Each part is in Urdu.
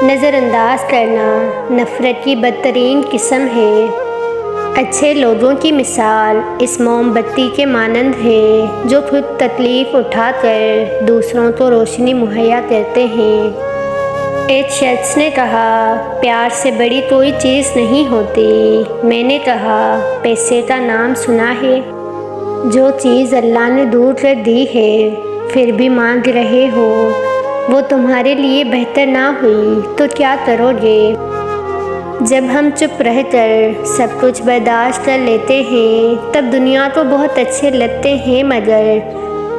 نظر انداز کرنا نفرت کی بدترین قسم ہے۔ اچھے لوگوں کی مثال اس موم بتی کے مانند ہے جو خود تکلیف اٹھا کر دوسروں کو روشنی مہیا کرتے ہیں۔ ایک شخص نے کہا، پیار سے بڑی کوئی چیز نہیں ہوتی۔ میں نے کہا، پیسے کا نام سنا ہے؟ جو چیز اللہ نے دور کر دی ہے پھر بھی مانگ رہے ہو، وہ تمہارے لیے بہتر نہ ہوئی تو کیا کرو گے؟ جب ہم چپ رہ کر سب کچھ برداشت کر لیتے ہیں تب دنیا کو بہت اچھے لگتے ہیں، مگر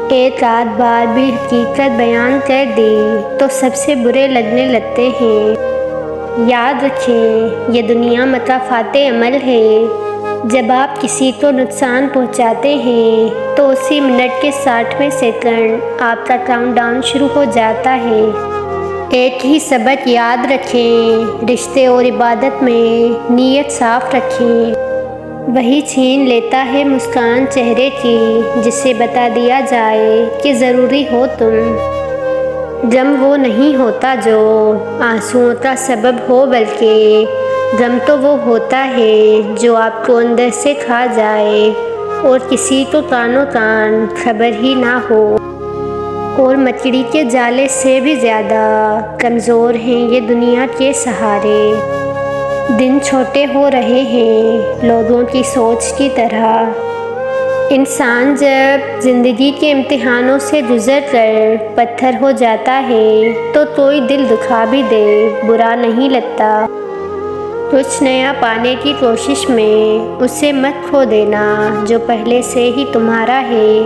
ایک آدھ بار بھی حقیقت بیان کر دی تو سب سے برے لگنے لگتے ہیں۔ یاد رکھیں، یہ دنیا مکافات عمل ہے۔ جب آپ کسی کو نقصان پہنچاتے ہیں تو اسی منٹ کے 60ویں سیکنڈ آپ کا کاؤنٹ ڈاؤن شروع ہو جاتا ہے۔ ایک ہی سبق یاد رکھیں، رشتے اور عبادت میں نیت صاف رکھیں۔ وہی چھین لیتا ہے مسکان چہرے کی جسے بتا دیا جائے کہ ضروری ہو تم۔ غم وہ نہیں ہوتا جو آنسوؤں کا سبب ہو، بلکہ غم تو وہ ہوتا ہے جو آپ کو اندر سے کھا جائے اور کسی کو کانوں کان خبر ہی نہ ہو۔ اور مکڑی کے جالے سے بھی زیادہ کمزور ہیں یہ دنیا کے سہارے۔ دن چھوٹے ہو رہے ہیں لوگوں کی سوچ کی طرح۔ انسان جب زندگی کے امتحانوں سے گزر کر پتھر ہو جاتا ہے تو کوئی دل دکھا بھی دے برا نہیں لگتا۔ کچھ نیا پانے کی کوشش میں اسے مت کھو دینا جو پہلے سے ہی تمہارا ہے۔